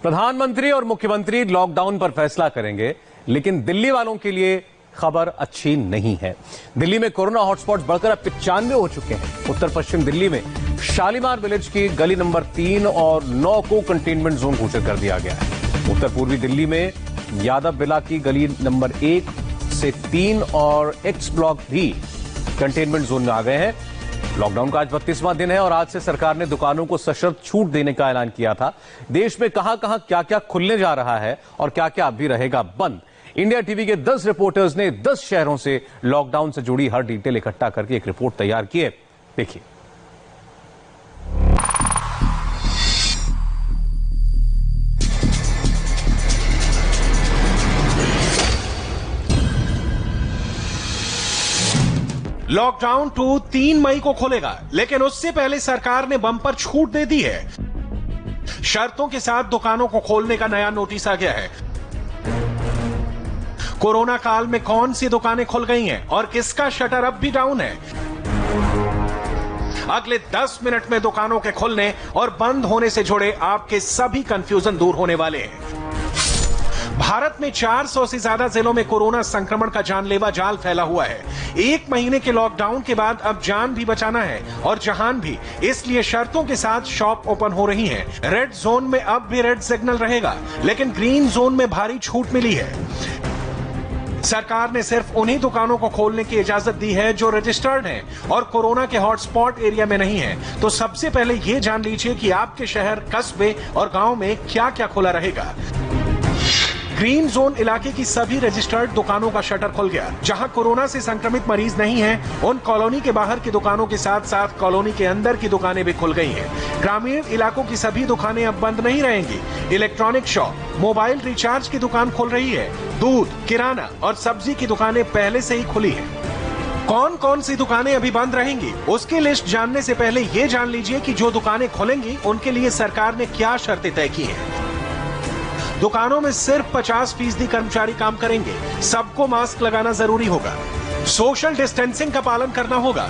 प्रधानमंत्री और मुख्यमंत्री लॉकडाउन पर फैसला करेंगे, लेकिन दिल्ली वालों के लिए खबर अच्छी नहीं है। दिल्ली में कोरोना हॉटस्पॉट्स बढ़कर अब 95 हो चुके हैं। उत्तर पश्चिम दिल्ली में शालीमार विलेज की गली नंबर 3 और 9 को कंटेनमेंट जोन घोषित कर दिया गया है। उत्तर पूर्वी दिल्ली में यादव विला की गली नंबर 1 से 3 और एक्स ब्लॉक भी कंटेनमेंट जोन में आ गए हैं। लॉकडाउन का आज 32वां दिन है और आज से सरकार ने दुकानों को सशर्त छूट देने का ऐलान किया था। देश में कहां-कहां क्या-क्या खुलने जा रहा है और क्या-क्या अभी रहेगा बंद, इंडिया टीवी के 10 रिपोर्टर्स ने 10 शहरों से लॉकडाउन से जुड़ी हर डिटेल इकट्ठा करके एक रिपोर्ट तैयार की है। देखिए। लॉकडाउन 2 3 मई को खुलेगा, लेकिन उससे पहले सरकार ने बम्पर छूट दे दी है। शर्तों के साथ दुकानों को खोलने का नया नोटिस आ गया है। कोरोना काल में कौन सी दुकानें खुल गई हैं और किसका शटर अब भी डाउन है। अगले 10 मिनट में दुकानों के खुलने और बंद होने से जुड़े आपके सभी कंफ्यूजन दूर होने वाले हैं। भारत में 400 से ज्यादा जिलों में कोरोना संक्रमण का जानलेवा जाल फैला हुआ है। 1 महीने के लॉकडाउन के बाद अब जान भी बचाना है और जहान भी, इसलिए शर्तों के साथ शॉप ओपन हो रही हैं। रेड जोन में अब भी रेड सिग्नल रहेगा, लेकिन ग्रीन जोन में भारी छूट मिली है। सरकार ने सिर्फ उन्हीं दुकानों को खोलने की इजाजत दी है जो रजिस्टर्ड हैं और कोरोना के हॉटस्पॉट एरिया में नहीं है। तो सबसे पहले ये जान लीजिए कि आपके शहर, कस्बे और गांव में क्या क्या खुला रहेगा। ग्रीन जोन इलाके की सभी रजिस्टर्ड दुकानों का शटर खुल गया। जहां कोरोना से संक्रमित मरीज नहीं हैं, उन कॉलोनी के बाहर की दुकानों के साथ साथ कॉलोनी के अंदर की दुकानें भी खुल गई हैं। ग्रामीण इलाकों की सभी दुकानें अब बंद नहीं रहेंगी। इलेक्ट्रॉनिक शॉप, मोबाइल रिचार्ज की दुकान खुल रही है। दूध, किराना और सब्जी की दुकानें पहले से ही खुली है। कौन कौन सी दुकानें अभी बंद रहेंगी, उसकी लिस्ट जानने से पहले ये जान लीजिए कि जो दुकानें खुलेंगी उनके लिए सरकार ने क्या शर्तें तय की हैं। दुकानों में सिर्फ 50% कर्मचारी काम करेंगे। सबको मास्क लगाना जरूरी होगा। सोशल डिस्टेंसिंग का पालन करना होगा।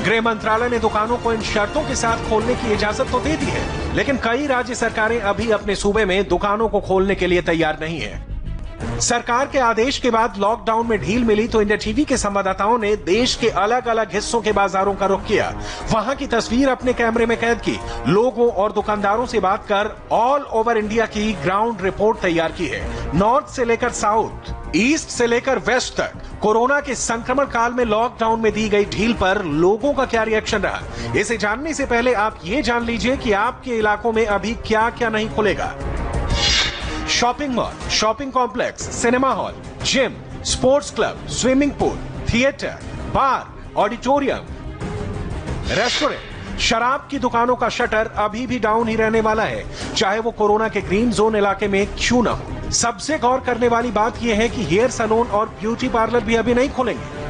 गृह मंत्रालय ने दुकानों को इन शर्तों के साथ खोलने की इजाजत तो दे दी है, लेकिन कई राज्य सरकारें अभी अपने सूबे में दुकानों को खोलने के लिए तैयार नहीं है। सरकार के आदेश के बाद लॉकडाउन में ढील मिली तो इंडिया टीवी के संवाददाताओं ने देश के अलग अलग हिस्सों के बाजारों का रुख किया। वहां की तस्वीर अपने कैमरे में कैद की। लोगों और दुकानदारों से बात कर ऑल ओवर इंडिया की ग्राउंड रिपोर्ट तैयार की है। नॉर्थ से लेकर साउथ, ईस्ट से लेकर वेस्ट तक कोरोना के संक्रमण काल में लॉकडाउन में दी गई ढील पर लोगों का क्या रिएक्शन रहा, इसे जानने से पहले आप ये जान लीजिए कि आपके इलाकों में अभी क्या क्या नहीं खुलेगा। Shopping mall, shopping complex, cinema hall, gym, sports club, swimming pool, theatre, bar, auditorium, restaurant, शराब की दुकानों का शटर अभी भी डाउन ही रहने वाला है, चाहे वो कोरोना के ग्रीन जोन इलाके में क्यों न हो। सबसे गौर करने वाली बात यह है कि हेयर सैलून और ब्यूटी पार्लर भी अभी नहीं खुलेंगे।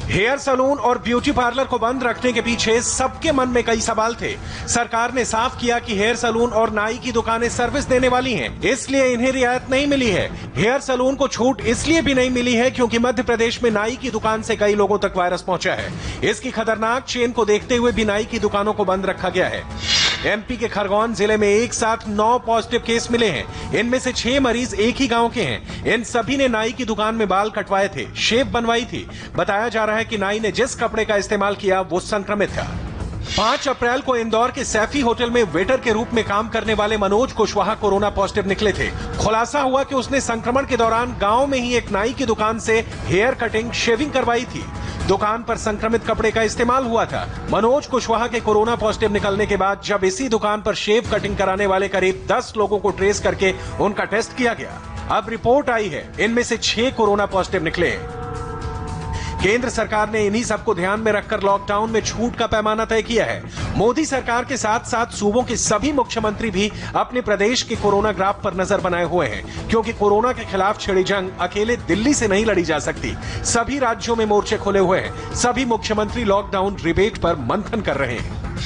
हेयर सैलून और ब्यूटी पार्लर को बंद रखने के पीछे सबके मन में कई सवाल थे। सरकार ने साफ किया कि हेयर सैलून और नाई की दुकानें सर्विस देने वाली हैं, इसलिए इन्हें रियायत नहीं मिली है। हेयर सैलून को छूट इसलिए भी नहीं मिली है क्योंकि मध्य प्रदेश में नाई की दुकान से कई लोगों तक वायरस पहुंचा है। इसकी खतरनाक चेन को देखते हुए भी नाई की दुकानों को बंद रखा गया है। एमपी के खरगोन जिले में एक साथ 9 पॉजिटिव केस मिले हैं। इनमें से 6 मरीज एक ही गांव के हैं। इन सभी ने नाई की दुकान में बाल कटवाए थे, शेव बनवाई थी। बताया जा रहा है कि नाई ने जिस कपड़े का इस्तेमाल किया वो संक्रमित था। 5 अप्रैल को इंदौर के सैफी होटल में वेटर के रूप में काम करने वाले मनोज कुशवाहा कोरोना पॉजिटिव निकले थे। खुलासा हुआ कि उसने संक्रमण के दौरान गांव में ही एक नाई की दुकान से हेयर कटिंग, शेविंग करवाई थी। दुकान पर संक्रमित कपड़े का इस्तेमाल हुआ था। मनोज कुशवाहा के कोरोना पॉजिटिव निकलने के बाद जब इसी दुकान पर शेव कटिंग कराने वाले करीब 10 लोगों को ट्रेस करके उनका टेस्ट किया गया। अब रिपोर्ट आई है, इनमें से 6 कोरोना पॉजिटिव निकले। केंद्र सरकार ने इन्हीं सबको ध्यान में रखकर लॉकडाउन में छूट का पैमाना तय किया है। मोदी सरकार के साथ साथ सूबों के सभी मुख्यमंत्री भी अपने प्रदेश के कोरोना ग्राफ पर नजर बनाए हुए हैं, क्योंकि कोरोना के खिलाफ छिड़ी जंग अकेले दिल्ली से नहीं लड़ी जा सकती। सभी राज्यों में मोर्चे खुले हुए हैं। सभी मुख्यमंत्री लॉकडाउन डिबेट पर मंथन कर रहे हैं।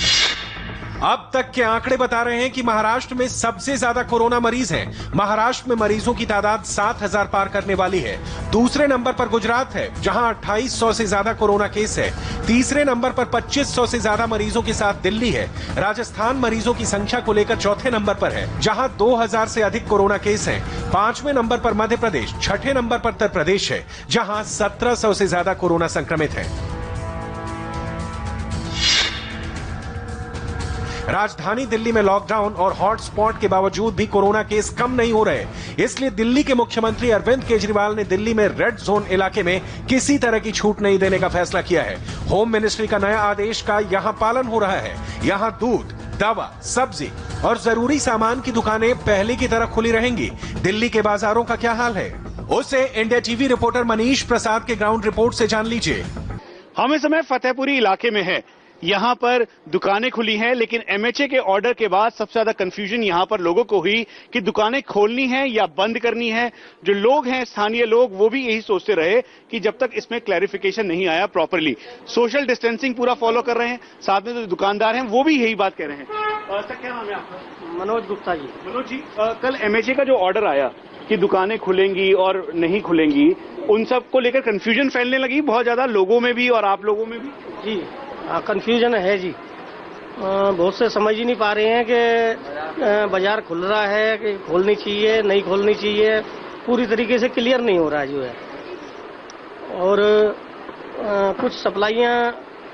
अब तक के आंकड़े बता रहे हैं कि महाराष्ट्र में सबसे ज्यादा कोरोना मरीज हैं। महाराष्ट्र में मरीजों की तादाद 7,000 पार करने वाली है। दूसरे नंबर पर गुजरात है, जहां 2800 से ज्यादा कोरोना केस है। तीसरे नंबर पर 2500 से ज्यादा मरीजों के साथ दिल्ली है। राजस्थान मरीजों की संख्या को लेकर चौथे नंबर पर है, जहां 2000 से अधिक कोरोना केस हैं। पांचवें नंबर पर मध्य प्रदेश, छठे नंबर पर उत्तर प्रदेश है, जहां 1700 से ज्यादा कोरोना संक्रमित हैं। राजधानी दिल्ली में लॉकडाउन और हॉटस्पॉट के बावजूद भी कोरोना केस कम नहीं हो रहे, इसलिए दिल्ली के मुख्यमंत्री अरविंद केजरीवाल ने दिल्ली में रेड जोन इलाके में किसी तरह की छूट नहीं देने का फैसला किया है। होम मिनिस्ट्री का नया आदेश का यहां पालन हो रहा है। यहां दूध, दवा, सब्जी और जरूरी सामान की दुकानें पहले की तरह खुली रहेंगी। दिल्ली के बाजारों का क्या हाल है, उसे India TV reporter Manish Prasad के ग्राउंड रिपोर्ट से जान लीजिए। हम इस समय फतेहपुरी इलाके में हैं। यहाँ पर दुकानें खुली हैं, लेकिन एमएचए के ऑर्डर के बाद सबसे ज्यादा कंफ्यूजन यहाँ पर लोगों को हुई कि दुकानें खोलनी है या बंद करनी है। जो लोग हैं, स्थानीय लोग, वो भी यही सोचते रहे कि जब तक इसमें क्लैरिफिकेशन नहीं आया प्रॉपरली। सोशल डिस्टेंसिंग पूरा फॉलो कर रहे हैं। साथ में जो दुकानदार हैं वो भी यही बात कह रहे हैं। सर, क्या नाम है आपका? मनोज गुप्ता जी। मनोज जी, कल एमएचए का जो ऑर्डर आया कि दुकानें खुलेंगी और नहीं खुलेंगी, उन सब को लेकर कंफ्यूजन फैलने लगी बहुत ज्यादा लोगों में भी और आप लोगों में भी। जी कंफ्यूजन है जी। बहुत से समझ ही नहीं पा रहे हैं कि बाजार खुल रहा है कि खोलनी चाहिए नहीं खोलनी चाहिए, पूरी तरीके से क्लियर नहीं हो रहा है जो है। और कुछ सप्लाइयाँ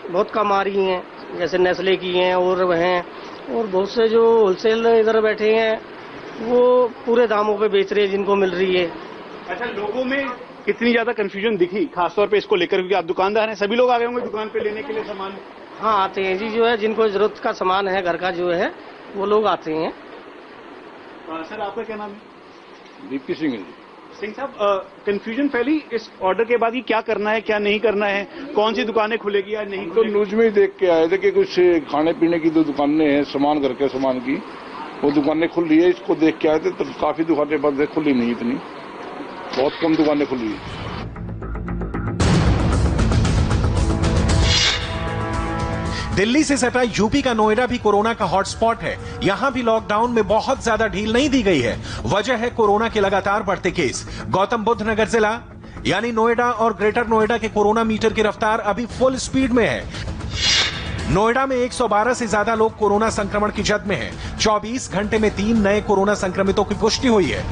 बहुत कम आ रही हैं, जैसे नेस्ले की हैं और हैं, और बहुत से जो होलसेल इधर बैठे हैं वो पूरे दामों पे बेच रहे हैं जिनको मिल रही है। अच्छा, लोगों में कितनी ज्यादा कंफ्यूजन दिखी खासतौर पे इसको लेकर, क्योंकि आप दुकानदार हैं, सभी लोग आ गए होंगे दुकान पे लेने के लिए सामान? हाँ, आते हैं जी। जो है जिनको जरूरत का सामान है घर का जो है वो लोग आते हैं। सर, आपका क्या नाम है? दीप्ति सिंह। सिंह साहब, कंफ्यूजन फैली इस ऑर्डर के बाद कि क्या करना है क्या नहीं करना है, कौन सी दुकानें खुलेगी या नहीं? तो न्यूज में ही देख के आए थे कि कुछ खाने पीने की जो दुकानें हैं, सामान घर के सामान की, वो दुकानें खुल रही है। इसको देख के आए थे तो काफी दुकानें बंद है, खुली नहीं, इतनी बहुत कम दुकानें खुली है। दिल्ली से सटा यूपी का नोएडा भी कोरोना का हॉटस्पॉट है। यहां भी लॉकडाउन में बहुत ज्यादा ढील नहीं दी गई है। वजह है कोरोना के लगातार बढ़ते केस। गौतम बुद्ध नगर जिला यानी नोएडा और ग्रेटर नोएडा के कोरोना मीटर की रफ्तार अभी फुल स्पीड में है। नोएडा में 112 से ज्यादा लोग कोरोना संक्रमण की जद में हैं। 24 घंटे में 3 नए कोरोना संक्रमितों की पुष्टि हुई है।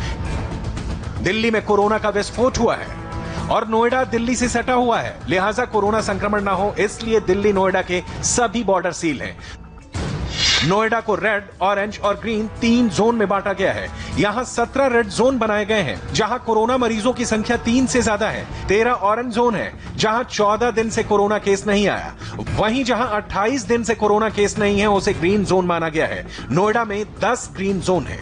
दिल्ली में कोरोना का विस्फोट हुआ है और नोएडा दिल्ली से सटा हुआ है, लिहाजा कोरोना संक्रमण ना हो इसलिए दिल्ली नोएडा के सभी बॉर्डर सील हैं। नोएडा को रेड, ऑरेंज और ग्रीन 3 जोन में बांटा गया है। यहां 17 रेड जोन बनाए गए हैं, जहां कोरोना मरीजों की संख्या 3 से ज्यादा है। 13 ऑरेंज जोन है, जहां 14 दिन से कोरोना केस नहीं आया। वहीं जहां 28 दिन से कोरोना केस नहीं है, उसे ग्रीन जोन माना गया है। नोएडा में 10 ग्रीन जोन है।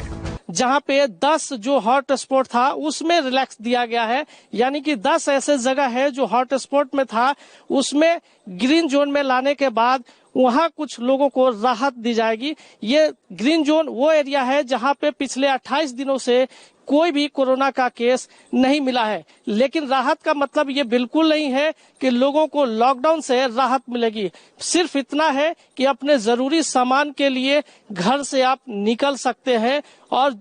जहां पे 10 जो हॉट स्पॉट था उसमें रिलैक्स दिया गया है, यानी कि 10 ऐसे जगह है जो हॉट स्पॉट में था उसमें ग्रीन जोन में लाने के बाद वहां कुछ लोगों को राहत दी जाएगी। ये ग्रीन जोन वो एरिया है जहां पे पिछले 28 दिनों से कोई भी कोरोना का केस नहीं मिला है। लेकिन राहत का मतलब ये बिल्कुल नहीं है कि लोगों को लॉकडाउन से राहत मिलेगी। सिर्फ इतना है कि अपने जरूरी सामान के लिए घर से आप निकल सकते हैं और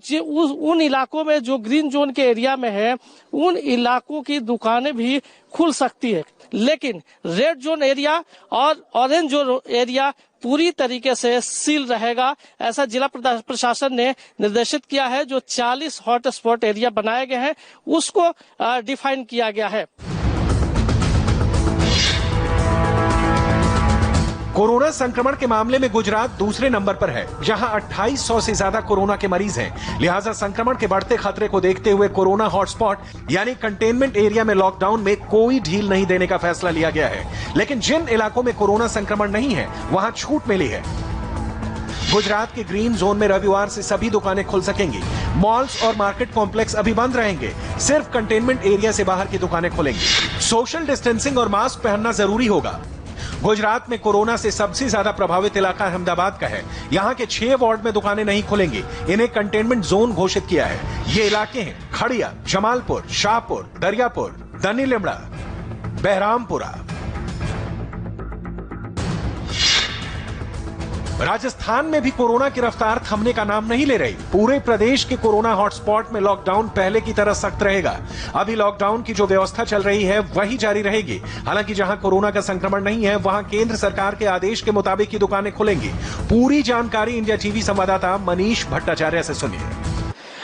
उन इलाकों में जो ग्रीन जोन के एरिया में है उन इलाकों की दुकानें भी खुल सकती है। लेकिन रेड जोन एरिया और ऑरेंज जोन एरिया पूरी तरीके से सील रहेगा, ऐसा जिला प्रशासन ने निर्देशित किया है। जो 40 हॉट स्पॉट एरिया बनाए गए हैं उसको डिफाइन किया गया है। कोरोना संक्रमण के मामले में गुजरात दूसरे नंबर पर है, जहां 2800 से ज्यादा कोरोना के मरीज हैं। लिहाजा संक्रमण के बढ़ते खतरे को देखते हुए कोरोना हॉटस्पॉट यानी कंटेनमेंट एरिया में लॉकडाउन में कोई ढील नहीं देने का फैसला लिया गया है। लेकिन जिन इलाकों में कोरोना संक्रमण नहीं है वहां छूट मिली है। गुजरात के ग्रीन जोन में रविवार से सभी दुकानें खुल सकेंगी। मॉल्स और मार्केट कॉम्प्लेक्स अभी बंद रहेंगे, सिर्फ कंटेनमेंट एरिया से बाहर की दुकानें खुलेंगी। सोशल डिस्टेंसिंग और मास्क पहनना जरूरी होगा। गुजरात में कोरोना से सबसे ज्यादा प्रभावित इलाका अहमदाबाद का है। यहाँ के 6 वार्ड में दुकानें नहीं खुलेंगी, इन्हें कंटेनमेंट जोन घोषित किया है। ये इलाके हैं खड़िया, जमालपुर, शाहपुर, दरियापुर, दनी लिमड़ा, बहरामपुरा। राजस्थान में भी कोरोना की रफ्तार थमने का नाम नहीं ले रही। पूरे प्रदेश के कोरोना हॉटस्पॉट में लॉकडाउन पहले की तरह सख्त रहेगा। अभी लॉकडाउन की जो व्यवस्था चल रही है वही जारी रहेगी। हालांकि जहां कोरोना का संक्रमण नहीं है वहां केंद्र सरकार के आदेश के मुताबिक ही दुकानें खुलेंगी। पूरी जानकारी इंडिया टीवी संवाददाता मनीष भट्टाचार्य से सुनिए।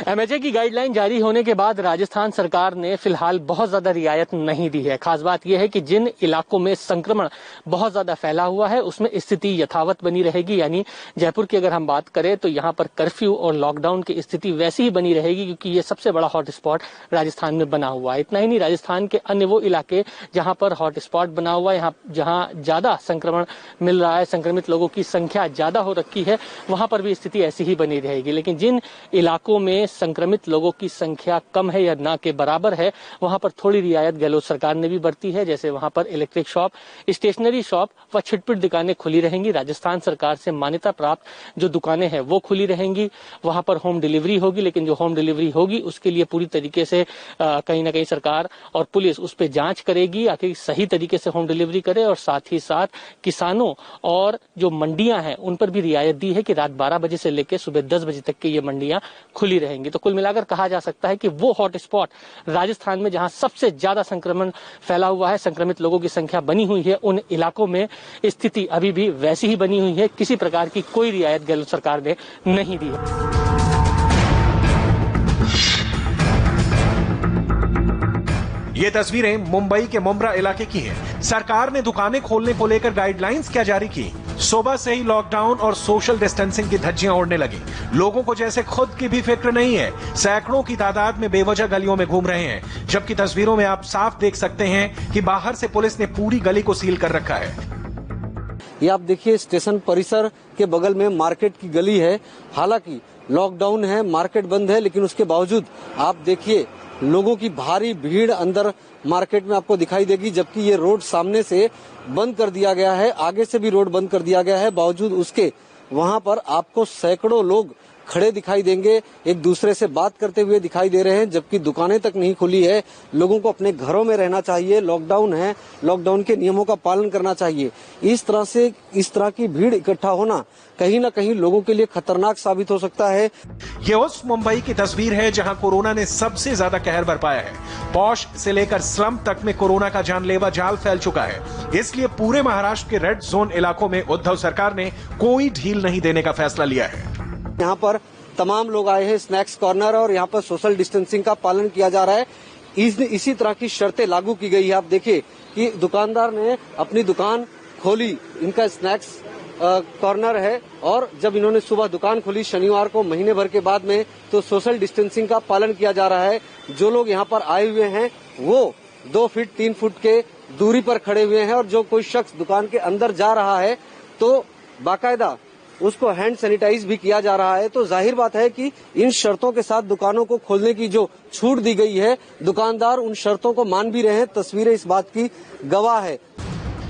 एमएचए की गाइडलाइन जारी होने के बाद राजस्थान सरकार ने फिलहाल बहुत ज्यादा रियायत नहीं दी है। खास बात यह है कि जिन इलाकों में संक्रमण बहुत ज्यादा फैला हुआ है उसमें स्थिति यथावत बनी रहेगी। यानी जयपुर की अगर हम बात करें तो यहाँ पर कर्फ्यू और लॉकडाउन की स्थिति वैसी ही बनी रहेगी, क्योंकि ये सबसे बड़ा हॉटस्पॉट राजस्थान में बना हुआ है। इतना ही नहीं, राजस्थान के अन्य वो इलाके जहाँ पर हॉटस्पॉट बना हुआ है, जहाँ ज्यादा संक्रमण मिल रहा है, संक्रमित लोगों की संख्या ज्यादा हो रखी है, वहां पर भी स्थिति ऐसी ही बनी रहेगी। लेकिन जिन इलाकों में संक्रमित लोगों की संख्या कम है या ना के बराबर है, वहां पर थोड़ी रियायत गहलोत सरकार ने भी बरती है। जैसे वहां पर इलेक्ट्रिक शॉप, स्टेशनरी शॉप व छिटपुट दुकानें खुली रहेंगी। राजस्थान सरकार से मान्यता प्राप्त जो दुकानें हैं वो खुली रहेंगी। वहां पर होम डिलीवरी होगी, लेकिन जो होम डिलीवरी होगी उसके लिए पूरी तरीके से कहीं ना कहीं सरकार और पुलिस उस पर जांच करेगी आखिर सही तरीके से होम डिलीवरी करे। और साथ ही साथ किसानों और जो मंडियां हैं उन पर भी रियायत दी है कि रात 12 बजे से लेकर सुबह 10 बजे तक की ये मंडियां खुली रहेंगी। तो कुल मिलाकर कहा जा सकता है कि वो हॉटस्पॉट राजस्थान में जहां सबसे ज्यादा संक्रमण फैला हुआ है, संक्रमित लोगों की संख्या बनी हुई है, उन इलाकों में स्थिति अभी भी वैसी ही बनी हुई है। किसी प्रकार की कोई रियायत गहलोत सरकार ने नहीं दी है। ये तस्वीरें मुंबई के मुंब्रा इलाके की हैं। सरकार ने दुकानें खोलने को लेकर गाइडलाइंस क्या जारी की? सुबह से ही लॉकडाउन और सोशल डिस्टेंसिंग की धज्जियां उड़ने लगी। लोगों को जैसे खुद की भी फिक्र नहीं है। सैकड़ों की तादाद में बेवजह गलियों में घूम रहे हैं, जबकि तस्वीरों में आप साफ देख सकते हैं कि बाहर से पुलिस ने पूरी गली को सील कर रखा है। ये आप देखिए, स्टेशन परिसर के बगल में मार्केट की गली है। हालांकि लॉकडाउन है, मार्केट बंद है, लेकिन उसके बावजूद आप देखिए लोगों की भारी भीड़ अंदर मार्केट में आपको दिखाई देगी। जबकि ये रोड सामने से बंद कर दिया गया है, आगे से भी रोड बंद कर दिया गया है। बावजूद उसके वहां पर आपको सैकड़ों लोग खड़े दिखाई देंगे, एक दूसरे से बात करते हुए दिखाई दे रहे हैं। जबकि दुकानें तक नहीं खुली है। लोगों को अपने घरों में रहना चाहिए, लॉकडाउन है, लॉकडाउन के नियमों का पालन करना चाहिए। इस तरह की भीड़ इकट्ठा होना कहीं न कहीं लोगों के लिए खतरनाक साबित हो सकता है। ये उस मुंबई की तस्वीर है जहां कोरोना ने सबसे ज्यादा कहर बरपाया है। पॉश से लेकर स्लम तक में कोरोना का जानलेवा जाल फैल चुका है। इसलिए पूरे महाराष्ट्र के रेड जोन इलाकों में उद्धव सरकार ने कोई ढील नहीं देने का फैसला लिया है। यहाँ पर तमाम लोग आए हैं स्नैक्स कॉर्नर, और यहाँ पर सोशल डिस्टेंसिंग का पालन किया जा रहा है। इसी तरह की शर्तें लागू की गई है। आप देखिए कि दुकानदार ने अपनी दुकान खोली, इनका स्नैक्स कॉर्नर है, और जब इन्होंने सुबह दुकान खोली शनिवार को महीने भर के बाद में, तो सोशल डिस्टेंसिंग का पालन किया जा रहा है। जो लोग यहाँ पर आए हुए हैं वो 2 फीट 3 फुट के दूरी पर खड़े हुए हैं, और जो कोई शख्स दुकान के अंदर जा रहा है तो बाकायदा उसको हैंड सैनिटाइज भी किया जा रहा है। तो जाहिर बात है कि इन शर्तों के साथ दुकानों को खोलने की जो छूट दी गई है, दुकानदार उन शर्तों को मान भी रहे हैं। तस्वीरें इस बात की गवाह है।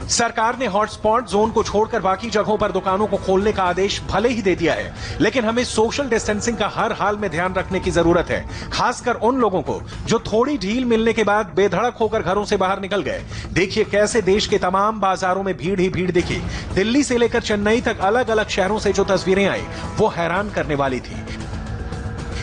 सरकार ने हॉटस्पॉट जोन को छोड़कर बाकी जगहों पर दुकानों को खोलने का आदेश भले ही दे दिया है, लेकिन हमें सोशल डिस्टेंसिंग का हर हाल में ध्यान रखने की जरूरत है। खासकर उन लोगों को जो थोड़ी ढील मिलने के बाद बेधड़क होकर घरों से बाहर निकल गए। देखिए कैसे देश के तमाम बाजारों में भीड़ ही भीड़ दिखी। दिल्ली से लेकर चेन्नई तक अलग अलग शहरों से जो तस्वीरें आई वो हैरान करने वाली थी।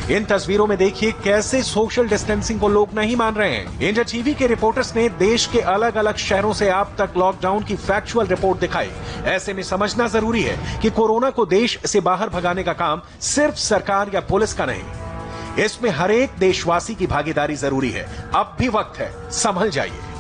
इन तस्वीरों में देखिए कैसे सोशल डिस्टेंसिंग को लोग नहीं मान रहे हैं। इंडिया टीवी के रिपोर्टर्स ने देश के अलग अलग शहरों से आप तक लॉकडाउन की फैक्चुअल रिपोर्ट दिखाई। ऐसे में समझना जरूरी है कि कोरोना को देश से बाहर भगाने का काम सिर्फ सरकार या पुलिस का नहीं, इसमें हर एक देशवासी की भागीदारी जरूरी है। अब भी वक्त है, संभल जाइए।